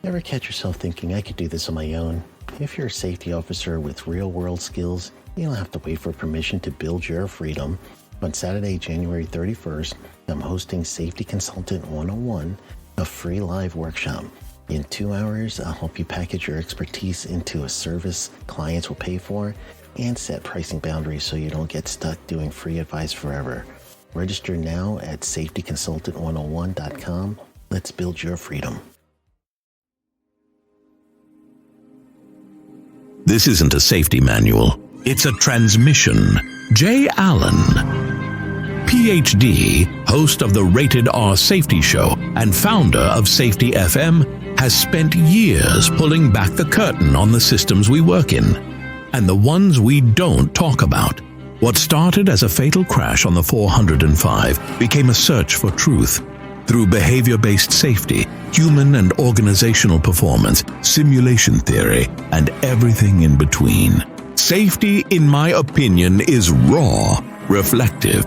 Ever catch yourself thinking, I could do this on my own? If you're a safety officer with real-world skills, you don't have to wait for permission to build your freedom. On Saturday, January 31st, I'm hosting Safety Consultant 101, a free live workshop. In 2 hours, I'll help you package your expertise into a service clients will pay for and set pricing boundaries so you don't get stuck doing free advice forever. Register now at safetyconsultant101.com. Let's build your freedom. This isn't a safety manual. It's a transmission. Jay Allen, PhD, host of the Rated R Safety Show and founder of Safety FM, has spent years pulling back the curtain on the systems we work in and the ones we don't talk about. What started as a fatal crash on the 405 became a search for truth. Through behavior-based safety, human and organizational performance, simulation theory, and everything in between. Safety, in my opinion, is raw, reflective,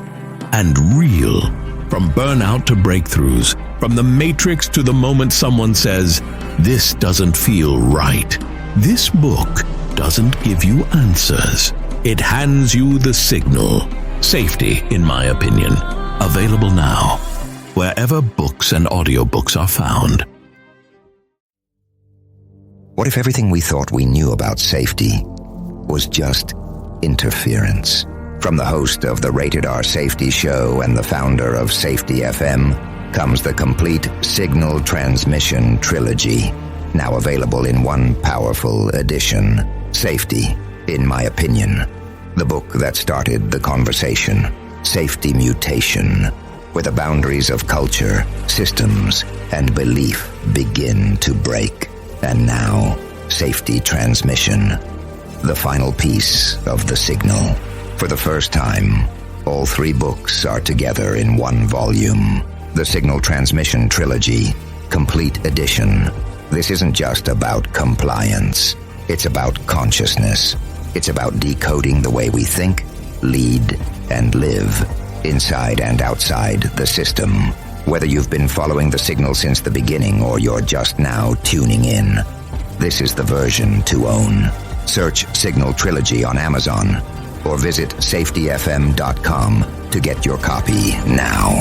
and real. From burnout to breakthroughs, from the matrix to the moment someone says, "This doesn't feel right." This book doesn't give you answers. It hands you the signal. Safety, in my opinion. Available now, wherever books and audiobooks are found. What if everything we thought we knew about safety was just interference? From the host of the Rated R Safety Show and the founder of Safety FM comes the complete Signal Transmission Trilogy, now available in one powerful edition. Safety, in my opinion. The book that started the conversation. Safety Mutation, where the boundaries of culture, systems, and belief begin to break. And now, Safety Transmission, the final piece of the signal. For the first time, all 3 books are together in one volume. The Signal Transmission Trilogy, Complete Edition. This isn't just about compliance. It's about consciousness. It's about decoding the way we think, lead, and live, inside and outside the system. Whether you've been following the signal since the beginning or you're just now tuning in, this is the version to own. Search Signal Trilogy on Amazon or visit safetyfm.com to get your copy now.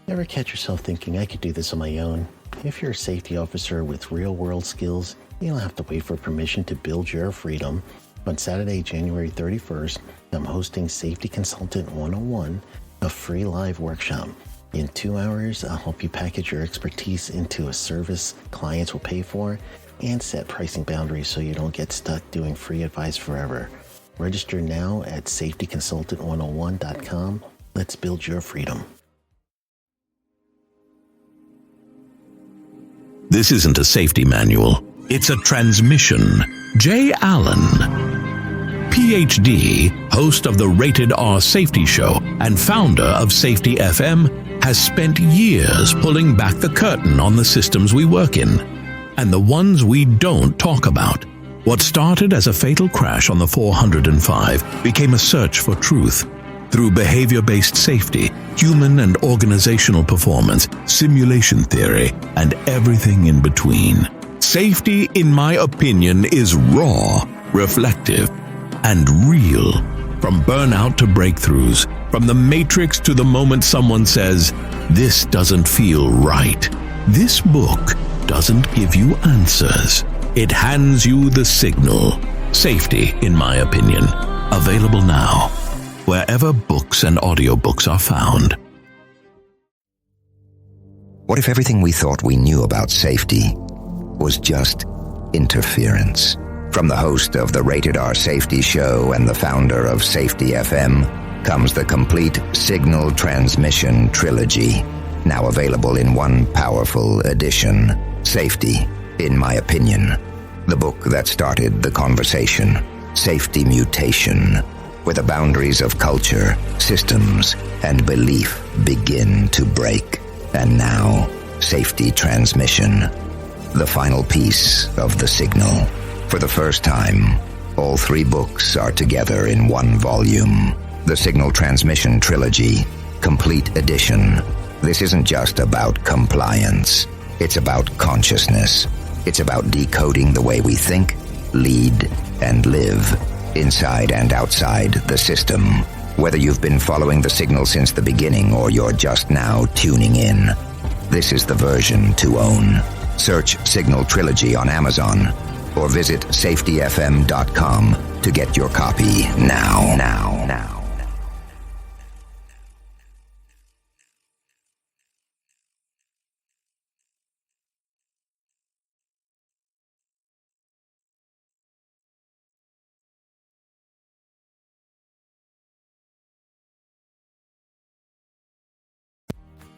Ever catch yourself thinking, I could do this on my own? If you're a safety officer with real-world skills, you don't have to wait for permission to build your freedom. On Saturday, January 31st, I'm hosting Safety Consultant 101, a free live workshop. In 2 hours, I'll help you package your expertise into a service clients will pay for and set pricing boundaries so you don't get stuck doing free advice forever. Register now at safetyconsultant101.com. Let's build your freedom. This isn't a safety manual. It's a transmission. Jay Allen, PhD, host of the Rated R Safety Show and founder of Safety FM, has spent years pulling back the curtain on the systems we work in and the ones we don't talk about. What started as a fatal crash on the 405 became a search for truth. Through behavior-based safety, human and organizational performance, simulation theory, and everything in between. Safety, in my opinion, is raw, reflective, and real. From burnout to breakthroughs, from the matrix to the moment someone says, "This doesn't feel right." This book doesn't give you answers. It hands you the signal. Safety, in my opinion. Available now, wherever books and audiobooks are found. What if everything we thought we knew about safety was just interference? From the host of the Rated R Safety Show and the founder of Safety FM comes the complete Signal Transmission Trilogy, now available in one powerful edition. Safety, in my opinion. The book that started the conversation. Safety Mutation, where the boundaries of culture, systems, and belief begin to break. And now, safety transmission. The final piece of the signal. For the first time, all 3 books are together in one volume. The Signal Transmission Trilogy, Complete Edition. This isn't just about compliance. It's about consciousness. It's about decoding the way we think, lead, and live, inside and outside the system. Whether you've been following the signal since the beginning or you're just now tuning in, this is the version to own. Search Signal Trilogy on Amazon or visit safetyfm.com to get your copy now.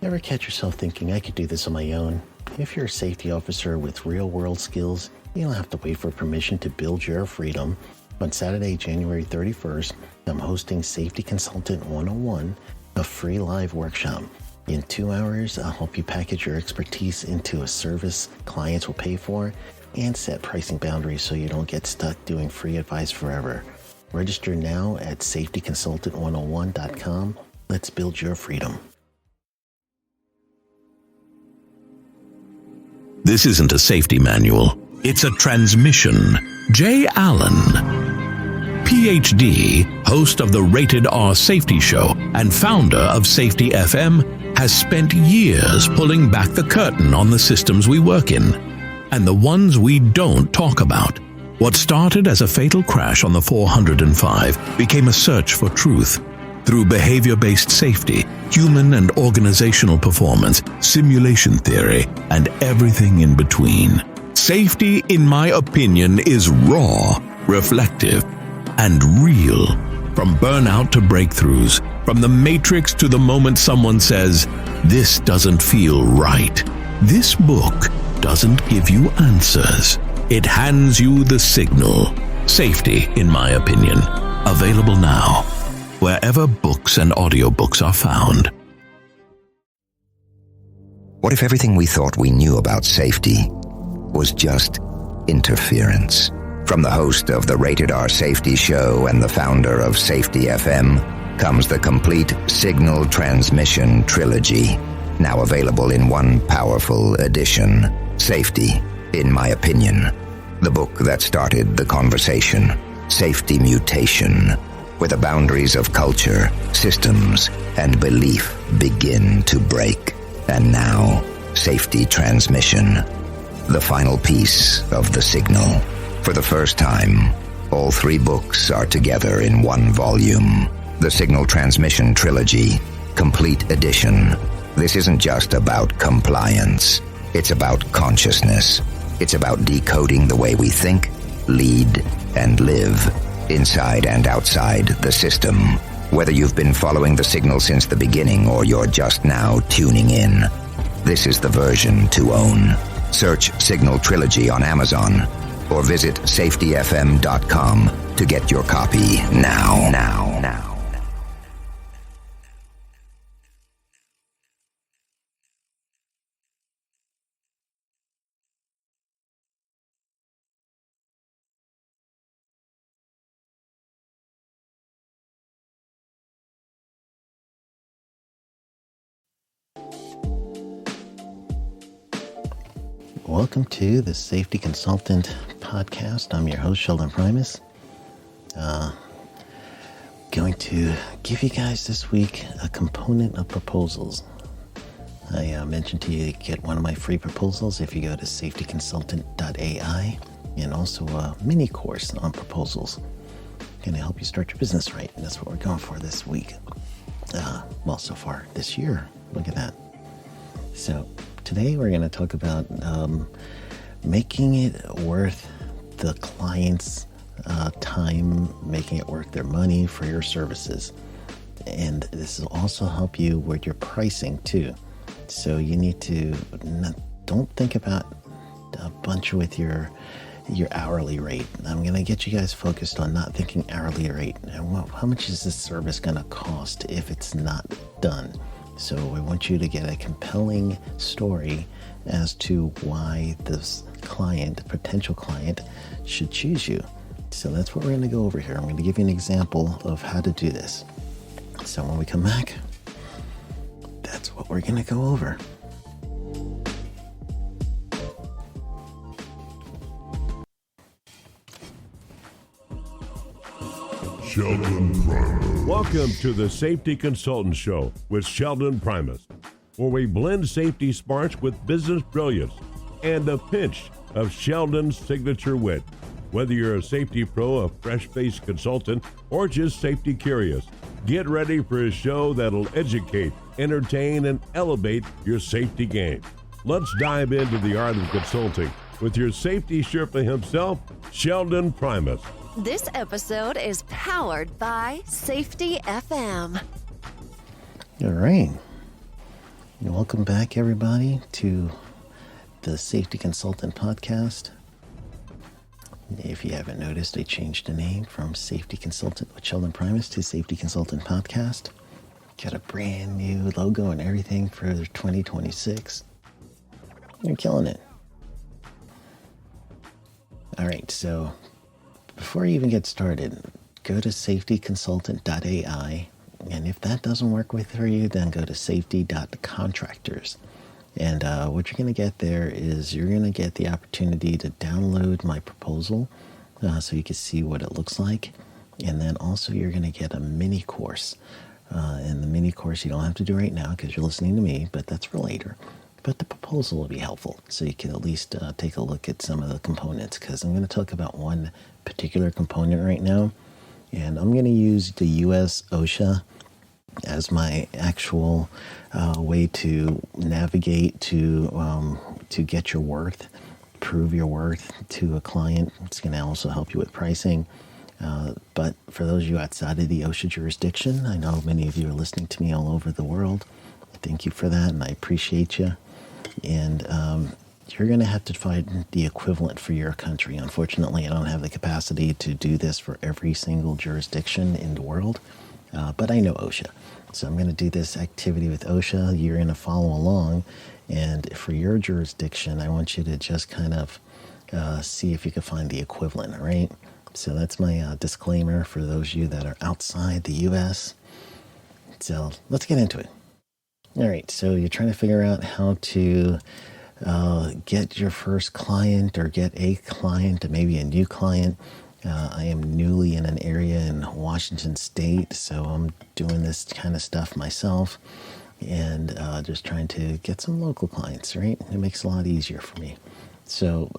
Ever catch yourself thinking, I could do this on my own? If you're a safety officer with real-world skills, you don't have to wait for permission to build your freedom. On Saturday, January 31st, I'm hosting Safety Consultant 101, a free live workshop. In 2 hours, I'll help you package your expertise into a service clients will pay for and set pricing boundaries so you don't get stuck doing free advice forever. Register now at safetyconsultant101.com. Let's build your freedom. This isn't a safety manual. It's a transmission. Jay Allen, PhD, host of the Rated R Safety Show and founder of Safety FM, has spent years pulling back the curtain on the systems we work in and the ones we don't talk about. What started as a fatal crash on the 405 became a search for truth. Through behavior-based safety, human and organizational performance, simulation theory, and everything in between. Safety, in my opinion, is raw, reflective, and real. From burnout to breakthroughs, from the matrix to the moment someone says, "This doesn't feel right." This book doesn't give you answers. It hands you the signal. Safety, in my opinion. Available now, wherever books and audiobooks are found. What if everything we thought we knew about safety was just interference? From the host of the Rated R Safety Show and the founder of Safety FM comes the complete Signal Transmission Trilogy, now available in one powerful edition. Safety, in my opinion. The book that started the conversation. Safety Mutation, where the boundaries of culture, systems, and belief begin to break. And now, Safety Transmission, the final piece of the signal. For the first time, all 3 books are together in one volume. The Signal Transmission Trilogy, Complete Edition. This isn't just about compliance. It's about consciousness. It's about decoding the way we think, lead, and live, inside and outside the system. Whether you've been following the signal since the beginning or you're just now tuning in, this is the version to own. Search Signal Trilogy on Amazon or visit safetyfm.com to get your copy now. Welcome to the Safety Consultant Podcast. I'm your host, Sheldon Primus. Going to give you guys this week a component of proposals. I mentioned to you to get one of my free proposals if you go to safetyconsultant.ai, and also a mini course on proposals. Going to help you start your business right, and that's what we're going for this week. So far this year. Look at that. So today we're going to talk about making it worth the client's time, making it worth their money for your services. And this will also help you with your pricing too. So you need to don't think about a bunch with your hourly rate. I'm going to get you guys focused on not thinking hourly rate. And how much is this service going to cost if it's not done? So I want you to get a compelling story as to why this client, potential client, should choose you. So that's what we're going to go over here. I'm going to give you an example of how to do this. So when we come back, that's what we're going to go over. Sheldon Primus. Welcome to the Safety Consultant Show with Sheldon Primus, where we blend safety smarts with business brilliance and a pinch of Sheldon's signature wit. Whether you're a safety pro, a fresh-faced consultant, or just safety curious, get ready for a show that'll educate, entertain, and elevate your safety game. Let's dive into the art of consulting with your safety Sherpa himself, Sheldon Primus. This episode is powered by Safety FM. All right. Welcome back, everybody, to the Safety Consultant Podcast. If you haven't noticed, I changed the name from Safety Consultant with Sheldon Primus to Safety Consultant Podcast. Got a brand new logo and everything for 2026. You're killing it. All right, so before you even get started, go to safetyconsultant.ai, and if that doesn't work for you, then go to safety.contractors. And what you're going to get there is you're going to get the opportunity to download my proposal so you can see what it looks like. And then also you're going to get a mini course. And the mini course you don't have to do right now because you're listening to me, but that's for later. But the proposal will be helpful, so you can at least take a look at some of the components, because I'm going to talk about one particular component right now, and I'm going to use the US OSHA as my actual way to navigate to get your worth, prove your worth to a client. It's going to also help you with pricing. But for those of you outside of the OSHA jurisdiction, I know many of you are listening to me all over the world. Thank you for that, and I appreciate you. And you're going to have to find the equivalent for your country. Unfortunately, I don't have the capacity to do this for every single jurisdiction in the world, but I know OSHA. So I'm going to do this activity with OSHA. You're going to follow along, and for your jurisdiction, I want you to just kind of see if you can find the equivalent, all right? So that's my disclaimer for those of you that are outside the U.S. So let's get into it. All right, so you're trying to figure out how to get your first client or get a client, or maybe a new client. I am newly in an area in Washington State, so I'm doing this kind of stuff myself and just trying to get some local clients, right? It makes it a lot easier for me. So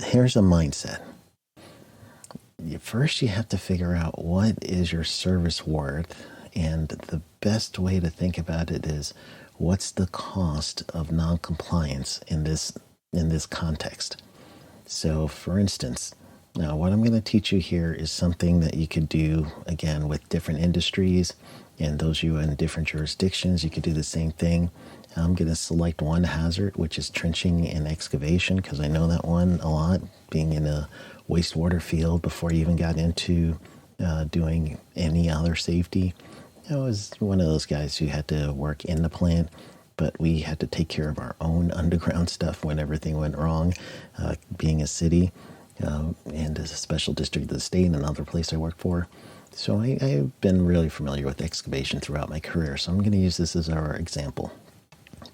here's a mindset. First, you have to figure out what is your service worth, and the best way to think about it is what's the cost of non-compliance in this context. So, for instance, now what I'm going to teach you here is something that you could do, again, with different industries, and those of you in different jurisdictions, you could do the same thing. I'm going to select one hazard, which is trenching and excavation, because I know that one a lot, being in a wastewater field before you even got into doing any other safety. I was one of those guys who had to work in the plant, but we had to take care of our own underground stuff when everything went wrong, being a city and as a special district of the state, another place I worked for. So I've been really familiar with excavation throughout my career, so I'm going to use this as our example.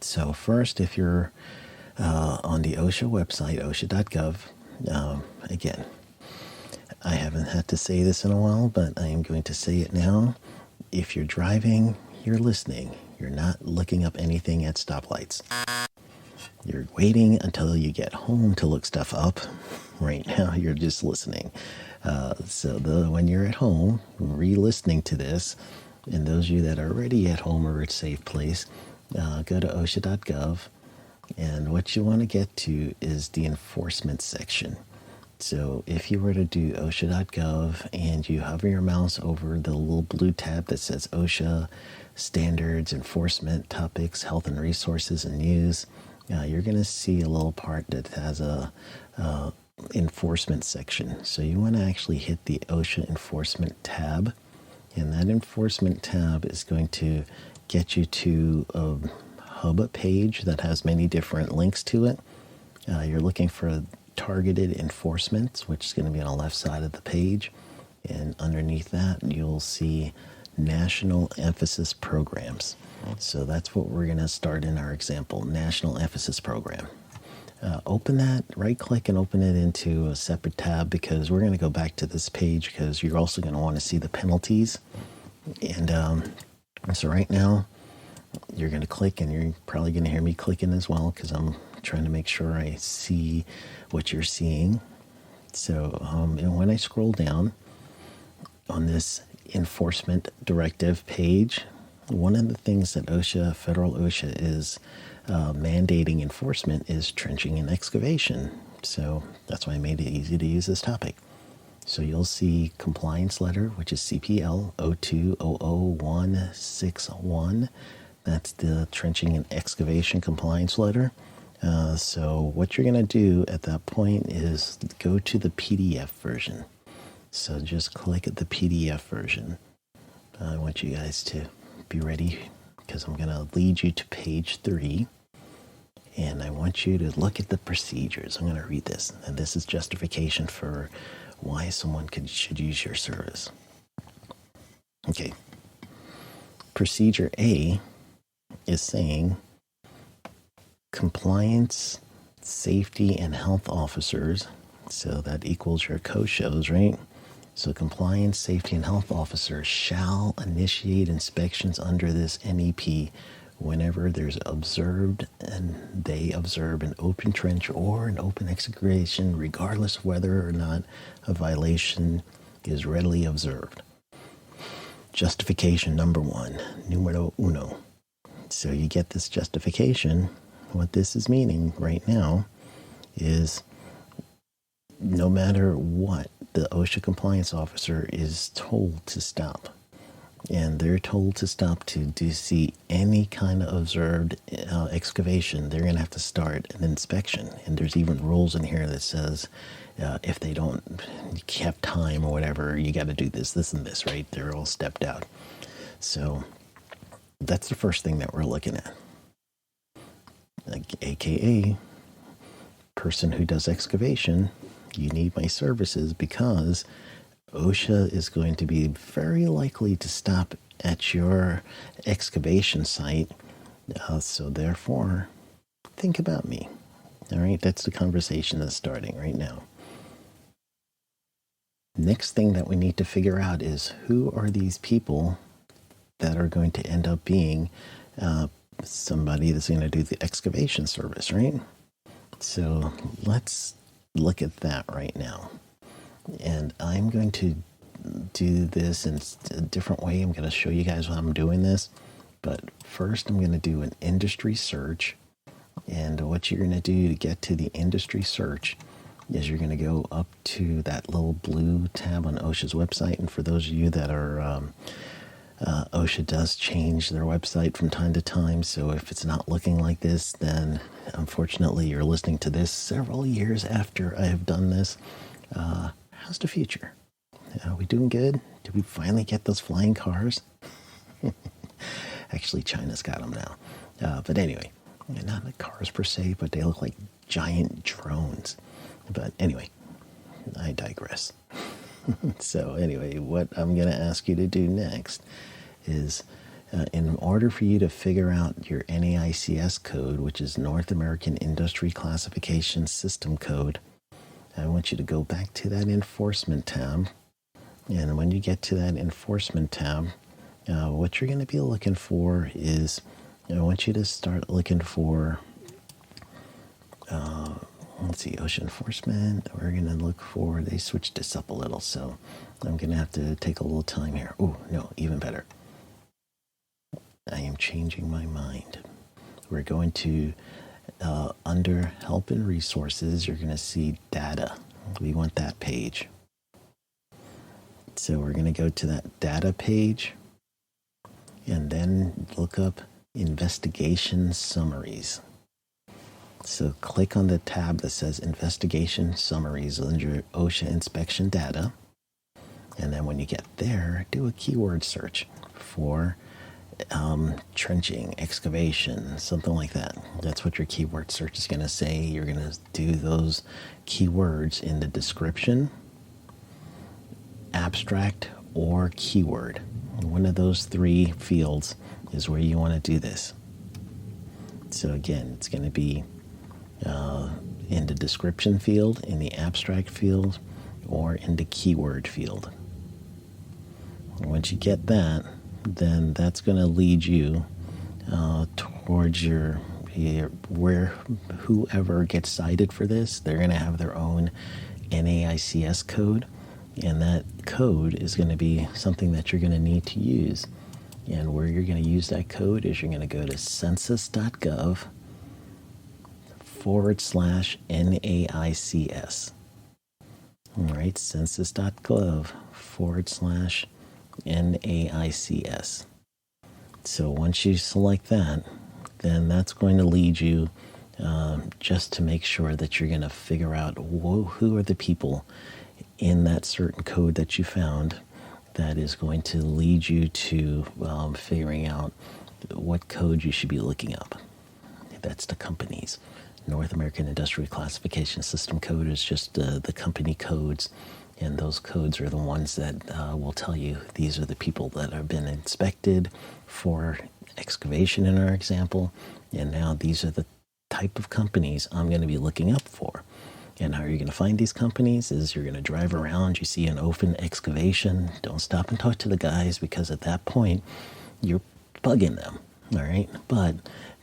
So first, if you're on the OSHA website, osha.gov, again, I haven't had to say this in a while, but I am going to say it now. If you're driving, you're listening. You're not looking up anything at stoplights. You're waiting until you get home to look stuff up. Right now, you're just listening. When you're at home, re-listening to this, and those of you that are already at home or at a safe place, go to osha.gov, and what you want to get to is the enforcement section. So if you were to do osha.gov and you hover your mouse over the little blue tab that says OSHA, Standards, Enforcement, Topics, Health and Resources, and News, you're going to see a little part that has a enforcement section. So you want to actually hit the OSHA enforcement tab, And that enforcement tab is going to get you to a hub page that has many different links to it. You're looking for targeted enforcement, which is going to be on the left side of the page. And underneath that, you'll see national emphasis programs. So that's what we're going to start in our example, national emphasis program. Open that, right click and open it into a separate tab, because we're going to go back to this page because you're also going to want to see the penalties. And so right now you're going to click, and you're probably going to hear me clicking as well because I'm trying to make sure I see what you're seeing. So and when I scroll down on this enforcement directive page, one of the things that OSHA, federal OSHA, is mandating enforcement is trenching and excavation. So that's why I made it easy to use this topic. So you'll see compliance letter, which is CPL 02000161. That's the trenching and excavation compliance letter. So what you're going to do at that point is go to the PDF version. So just click at the PDF version. I want you guys to be ready because I'm going to lead you to page 3. And I want you to look at the procedures. I'm going to read this. And this is justification for why someone should use your service. Okay. Procedure A is saying compliance, safety, and health officers. So that equals your COSHOs, right? So compliance, safety, and health officers shall initiate inspections under this NEP whenever there's observed and they observe an open trench or an open excavation, regardless of whether or not a violation is readily observed. Justification number 1, numero uno. So you get this justification. What this is meaning right now is no matter what, the OSHA compliance officer is told to stop. And they're told to stop to see any kind of observed excavation. They're going to have to start an inspection. And there's even rules in here that says if they don't have time or whatever, you got to do this, this, and this, right? They're all stepped out. So that's the first thing that we're looking at. AKA, person who does excavation, you need my services because OSHA is going to be very likely to stop at your excavation site. So therefore, think about me. All right, that's the conversation that's starting right now. Next thing that we need to figure out is who are these people that are going to end up being somebody that's going to do the excavation service, right? So let's look at that right now. And I'm going to do this in a different way. I'm going to show you guys how I'm doing this. But first, I'm going to do an industry search. And what you're going to do to get to the industry search is you're going to go up to that little blue tab on OSHA's website. And for those of you that are, OSHA does change their website from time to time. So if it's not looking like this, then unfortunately you're listening to this several years after I have done this. How's the future? Are we doing good? Did we finally get those flying cars? Actually, China's got them now. But anyway, not the cars per se, but they look like giant drones. But anyway, I digress. So anyway, what I'm going to ask you to do next is in order for you to figure out your NAICS code, which is North American Industry Classification System Code, I want you to go back to that enforcement tab. And when you get to that enforcement tab, what you're going to be looking for is, I want you to start looking for, let's see, OSHA enforcement. We're going to look for, they switched this up a little, so I'm going to have to take a little time here. Oh, no, even better. I am changing my mind. We're going to, under help and resources, you're going to see data. We want that page. So we're going to go to that data page and then look up investigation summaries. So click on the tab that says investigation summaries under OSHA inspection data. And then when you get there, do a keyword search for trenching, excavation, something like that. That's what your keyword search is going to say. You're going to do those keywords in the description, abstract, or keyword. One of those three fields is where you want to do this. So again, it's going to be in the description field, in the abstract field, or in the keyword field. Once you get that, then that's going to lead you towards your where whoever gets cited for this, they're going to have their own NAICS code, and that code is going to be something that you're going to need to use. And where you're going to use that code is you're going to go to census.gov/NAICS. All right, census.gov/NAICS. So once you select that, then that's going to lead you just to make sure that you're going to figure out who are the people in that certain code that you found that is going to lead you to figuring out what code you should be looking up. That's the companies. North American Industrial Classification System code is just the company codes, and those codes are the ones that will tell you these are the people that have been inspected for excavation in our example, and now these are the type of companies I'm going to be looking up for. And how you're going to find these companies is you're going to drive around, you see an open excavation, don't stop and talk to the guys, because at that point you're bugging them, all right? But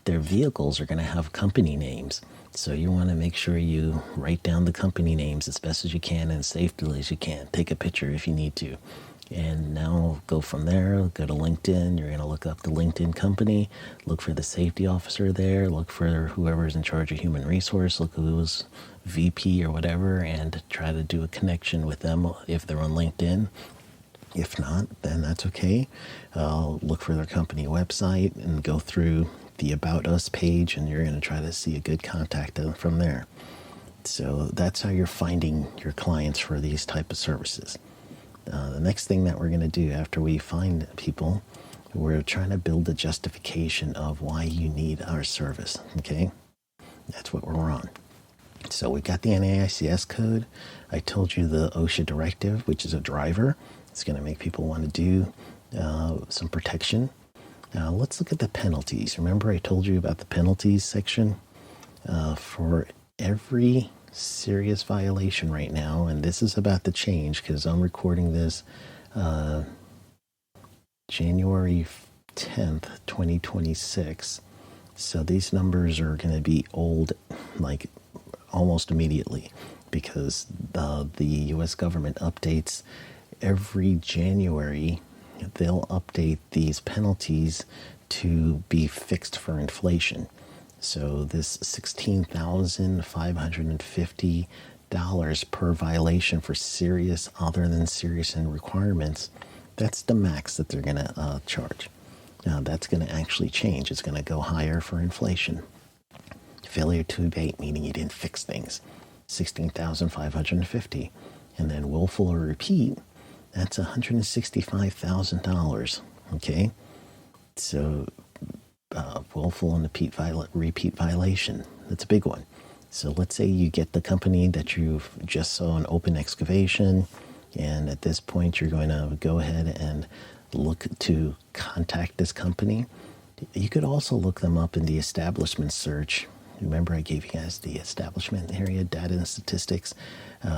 their vehicles are going to have company names. So you want to make sure you write down the company names as best as you can and as safely as you can. Take a picture if you need to. And now go from there, go to LinkedIn. You're going to look up the LinkedIn company, look for the safety officer there, look for whoever's in charge of human resource, look who's VP or whatever, and try to do a connection with them if they're on LinkedIn. If not, then that's okay. Look for their company website and go through the About Us page, and you're going to try to see a good contact from there. So that's how you're finding your clients for these type of services. The next thing that we're going to do after we find people, we're trying to build a justification of why you need our service, okay? That's what we're on. So we got the NAICS code. I told you the OSHA directive, which is a driver. It's going to make people want to do some protection. Now let's look at the penalties. Remember I told you about the penalties section? For every serious violation right now, and this is about to change because I'm recording this January 10th, 2026. So these numbers are going to be old like almost immediately, because the U.S. government updates every January. They'll update these penalties to be fixed for inflation. So this $16,550 per violation for serious other than serious in requirements, that's the max that they're going to charge. Now that's going to actually change. It's going to go higher for inflation. Failure to abate, meaning you didn't fix things, $16,550. And then willful or repeat, that's $165,000. Okay, so willful and repeat violation, that's a big one. So let's say you get the company that you just saw an open excavation, and at this point you're going to go ahead and look to contact this company. You could also look them up in the establishment search. Remember I gave you guys the establishment area data and statistics.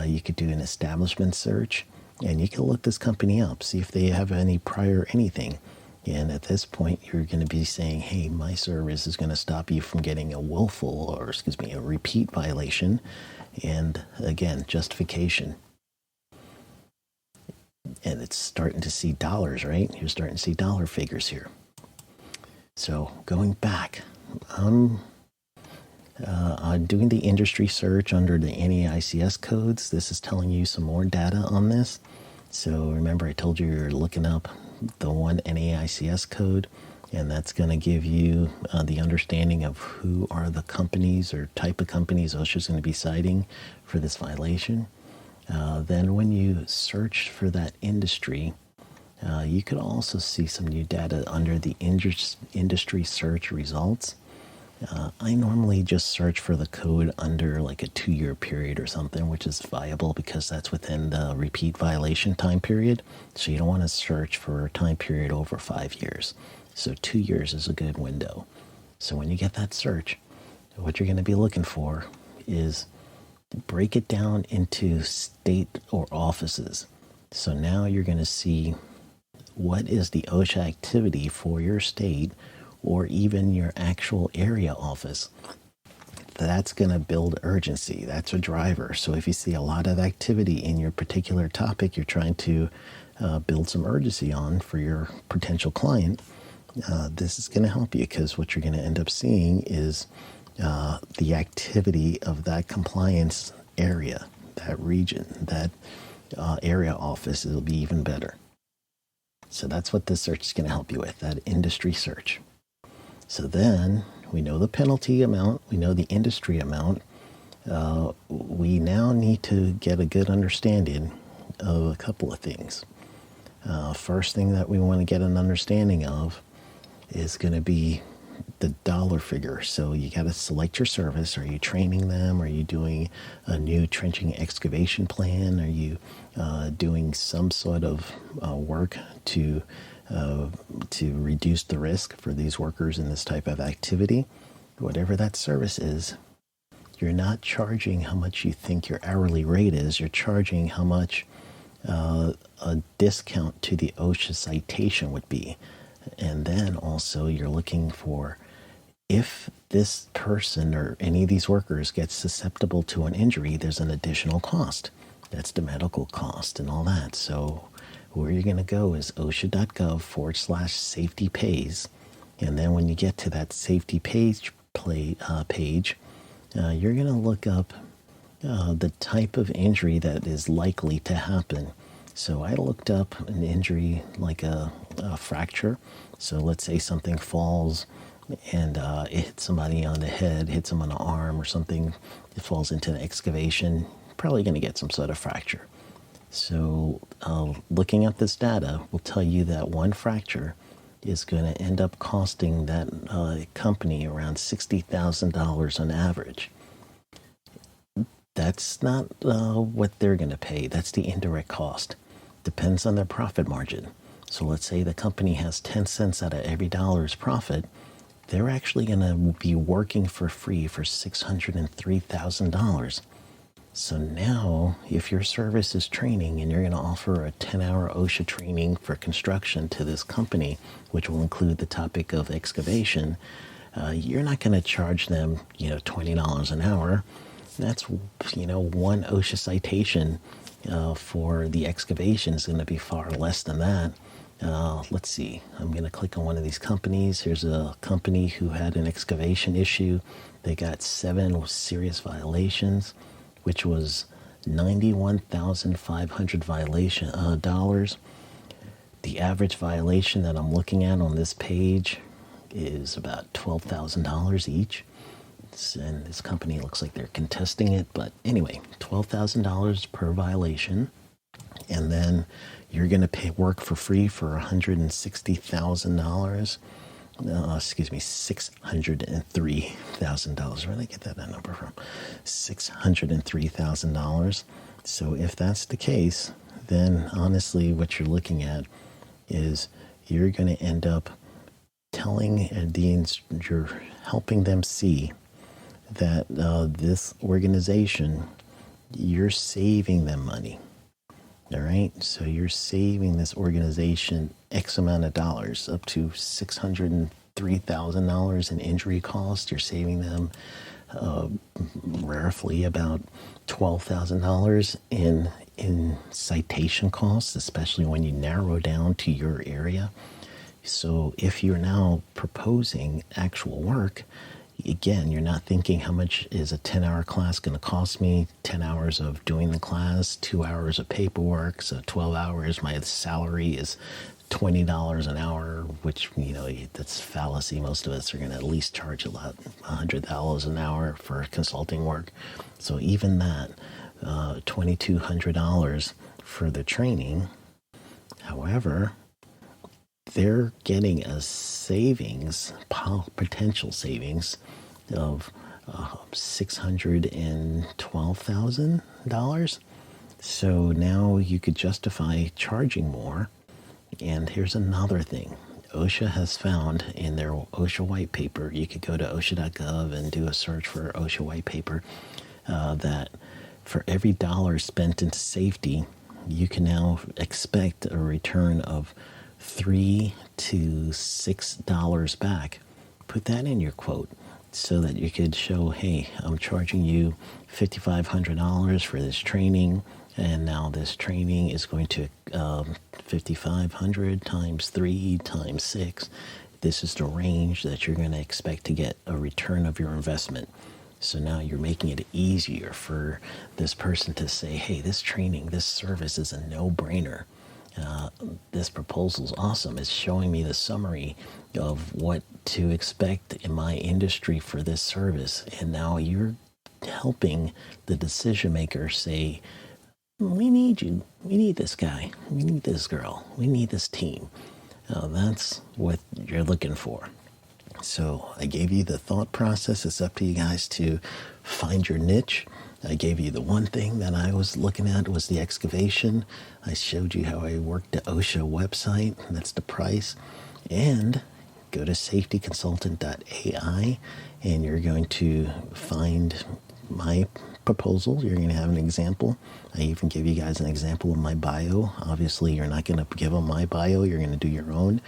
You could do an establishment search, and you can look this company up, see if they have any prior anything. And at this point, you're going to be saying, hey, my service is going to stop you from getting a willful, or a repeat violation. And again, justification. And it's starting to see dollars, right? You're starting to see dollar figures here. So going back, I'm doing the industry search under the NAICS codes. This is telling you some more data on this. So remember I told you you're looking up the one NAICS code, and that's going to give you the understanding of who are the companies or type of companies OSHA is going to be citing for this violation. Then when you search for that industry, you could also see some new data under the industry search results. I normally just search for the code under like a 2-year period or something, which is viable because that's within the repeat violation time period. So you don't want to search for a time period over 5 years. So 2 years is a good window. So when you get that search, what you're going to be looking for is break it down into state or offices. So now you're going to see what is the OSHA activity for your state or even your actual area office. That's going to build urgency. That's a driver. So if you see a lot of activity in your particular topic you're trying to build some urgency on for your potential client, this is going to help you, because what you're going to end up seeing is the activity of that compliance area, that region, that area office. It'll be even better. So that's what this search is going to help you with, that industry search. So then we know the penalty amount, we know the industry amount. We now need to get a good understanding of a couple of things. First thing that we want to get an understanding of is going to be the dollar figure. So you got to select your service. Are you training them? Are you doing a new trenching excavation plan? Are you doing some sort of work to reduce the risk for these workers in this type of activity? Whatever that service is, you're not charging how much you think your hourly rate is. You're charging how much a discount to the OSHA citation would be. And then also you're looking for, if this person or any of these workers gets susceptible to an injury, there's an additional cost. That's the medical cost and all that. So where you're going to go is OSHA.gov/safety pays. And then when you get to that safety page, you're going to look up the type of injury that is likely to happen. So I looked up an injury like a fracture. So let's say something falls and it hits somebody on the head, hits them on the arm or something. It falls into an excavation, probably going to get some sort of fracture. So looking at this data will tell you that one fracture is going to end up costing that company around $60,000 on average. That's not what they're going to pay. That's the indirect cost. Depends on their profit margin. So let's say the company has 10 cents out of every dollar's profit. They're actually going to be working for free for $603,000. So now, if your service is training and you're going to offer a 10-hour OSHA training for construction to this company, which will include the topic of excavation, you're not going to charge them, $20 an hour. That's, one OSHA citation for the excavation is going to be far less than that. Let's see. I'm going to click on one of these companies. Here's a company who had an excavation issue. They got 7 serious violations, which was $91,500 dollars. The average violation that I'm looking at on this page is about $12,000 each. And this company looks like they're contesting it. But anyway, $12,000 per violation. And then you're going to work for free for $160,000. $603,000. Where did I get that number from? $603,000. So if that's the case, then honestly, what you're looking at is you're going to end up you're helping them see that this organization, you're saving them money. All right, so you're saving this organization X amount of dollars, up to $603,000 in injury costs. You're saving them roughly about $12,000 in citation costs, especially when you narrow down to your area. So if you're now proposing actual work, again, you're not thinking how much is a 10-hour class going to cost me, 10 hours of doing the class, 2 hours of paperwork, so 12 hours, my salary is $20 an hour, which, that's fallacy. Most of us are going to at least charge $100 an hour for consulting work. So even that, $2,200 for the training. However, they're getting a savings, potential savings of $612,000. So now you could justify charging more. And here's another thing. OSHA has found in their OSHA white paper, you could go to OSHA.gov and do a search for OSHA white paper, that for every dollar spent into safety, you can now expect a return of $3 to $6 back. Put that in your quote so that you could show, hey, I'm charging you $5,500 for this training, and now this training is going to $5,500 times 3 times 6. This is the range that you're going to expect to get a return of your investment. So now you're making it easier for this person to say, hey, this training, this service is a no-brainer. This proposal is awesome. It's showing me the summary of what to expect in my industry for this service. And now you're helping the decision maker say, we need you. We need this guy. We need this girl. We need this team. That's what you're looking for. So I gave you the thought process. It's up to you guys to find your niche. I gave you the one thing that I was looking at was the excavation. I showed you how I worked the OSHA website. That's the price. And go to safetyconsultant.ai and you're going to find my proposal. You're going to have an example. I even give you guys an example of my bio. Obviously, you're not going to give them my bio. You're going to do your own.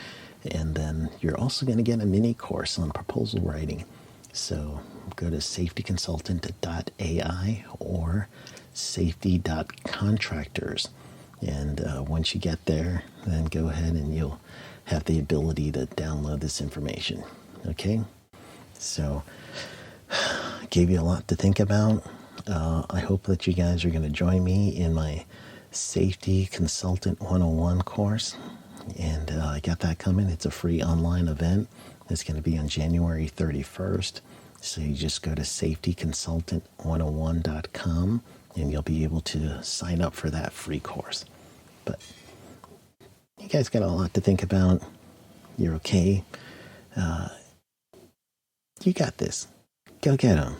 And then you're also going to get a mini course on proposal writing. So go to safetyconsultant.ai or safety.contractors. And once you get there, then go ahead and you'll have the ability to download this information. Okay? So I gave you a lot to think about. I hope that you guys are going to join me in my Safety Consultant 101 course. And I got that coming. It's a free online event. It's going to be on January 31st. So you just go to safetyconsultant101.com and you'll be able to sign up for that free course. But you guys got a lot to think about. You're okay. You got this. Go get them.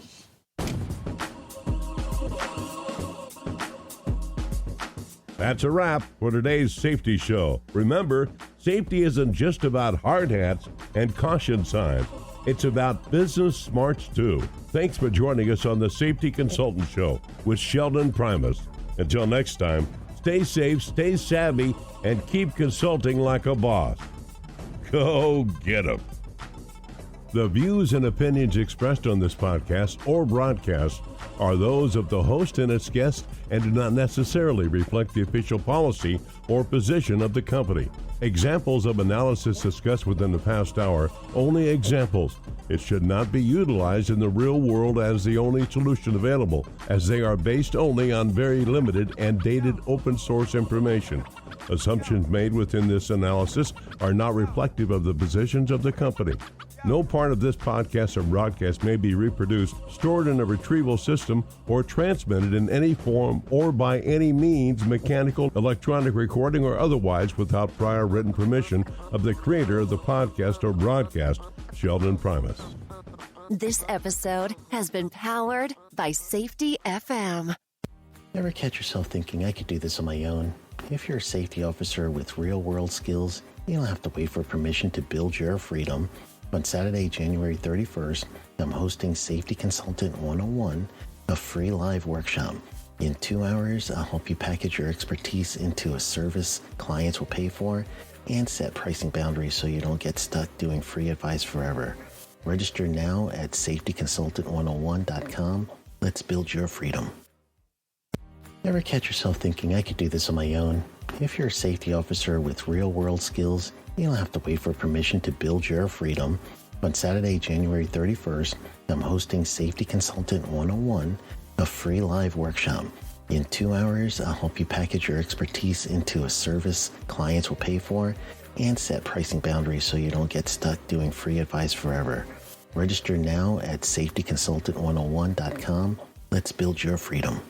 That's a wrap for today's Safety Show. Remember, safety isn't just about hard hats and caution signs. It's about business smarts, too. Thanks for joining us on the Safety Consultant Show with Sheldon Primus. Until next time, stay safe, stay savvy, and keep consulting like a boss. Go get 'em. The views and opinions expressed on this podcast or broadcast are those of the host and its guests and do not necessarily reflect the official policy or position of the company. Examples of analysis discussed within the past hour, only examples. It should not be utilized in the real world as the only solution available, as they are based only on very limited and dated open source information. Assumptions made within this analysis are not reflective of the positions of the company. No part of this podcast or broadcast may be reproduced, stored in a retrieval system, or transmitted in any form or by any means, mechanical, electronic recording, or otherwise without prior written permission of the creator of the podcast or broadcast, Sheldon Primus. This episode has been powered by Safety FM. Ever catch yourself thinking, I could do this on my own? If you're a safety officer with real-world skills, you don't have to wait for permission to build your freedom. On Saturday, January 31st, I'm hosting Safety Consultant 101, a free live workshop. In 2 hours, I'll help you package your expertise into a service clients will pay for and set pricing boundaries so you don't get stuck doing free advice forever. Register now at safetyconsultant101.com. Let's build your freedom. Ever catch yourself thinking, I could do this on my own? If you're a safety officer with real-world skills, you don't have to wait for permission to build your freedom. On Saturday, January 31st, I'm hosting Safety Consultant 101, a free live workshop. In 2 hours, I'll help you package your expertise into a service clients will pay for and set pricing boundaries so you don't get stuck doing free advice forever. Register now at safetyconsultant101.com. Let's build your freedom.